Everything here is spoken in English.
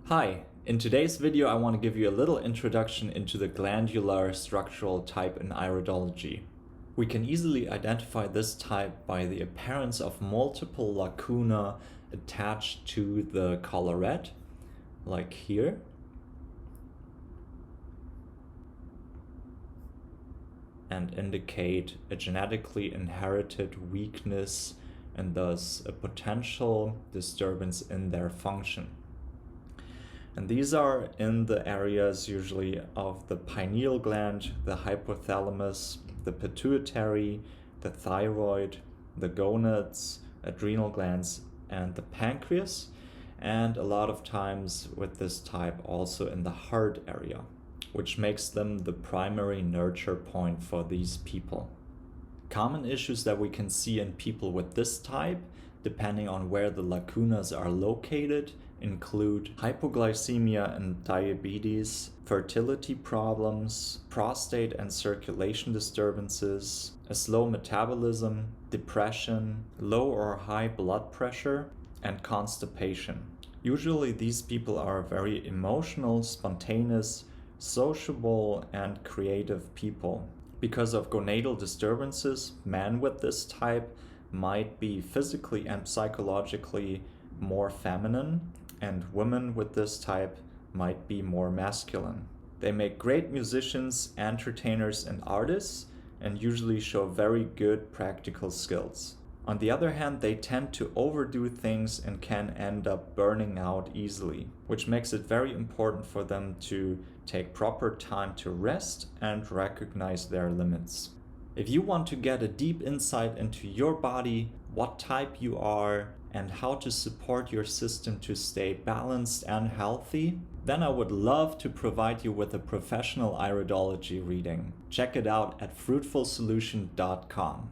Hi, in today's video I want to give you a little introduction into the glandular structural type in iridology. We can easily identify this type by the appearance of multiple lacunae attached to the collarette, like here. And indicate a genetically inherited weakness and thus a potential disturbance in their function. And these are in the areas usually of the pineal gland, the hypothalamus, the pituitary, the thyroid, the gonads, adrenal glands, and the pancreas. And a lot of times with this type also in the heart area, which makes them the primary nurture point for these people. Common issues that we can see in people with this type, depending on where the lacunas are located, include hypoglycemia and diabetes, fertility problems, prostate and circulation disturbances, a slow metabolism, depression, low or high blood pressure, and constipation. Usually these people are very emotional, spontaneous, sociable, and creative people. Because of gonadal disturbances, men with this type might be physically and psychologically more feminine, and women with this type might be more masculine. They make great musicians, entertainers, and artists, and usually show very good practical skills. On the other hand, they tend to overdo things and can end up burning out easily, which makes it very important for them to take proper time to rest and recognize their limits. If you want to get a deep insight into your body, what type you are, and how to support your system to stay balanced and healthy, then I would love to provide you with a professional iridology reading. Check it out at fruitfulsolution.com.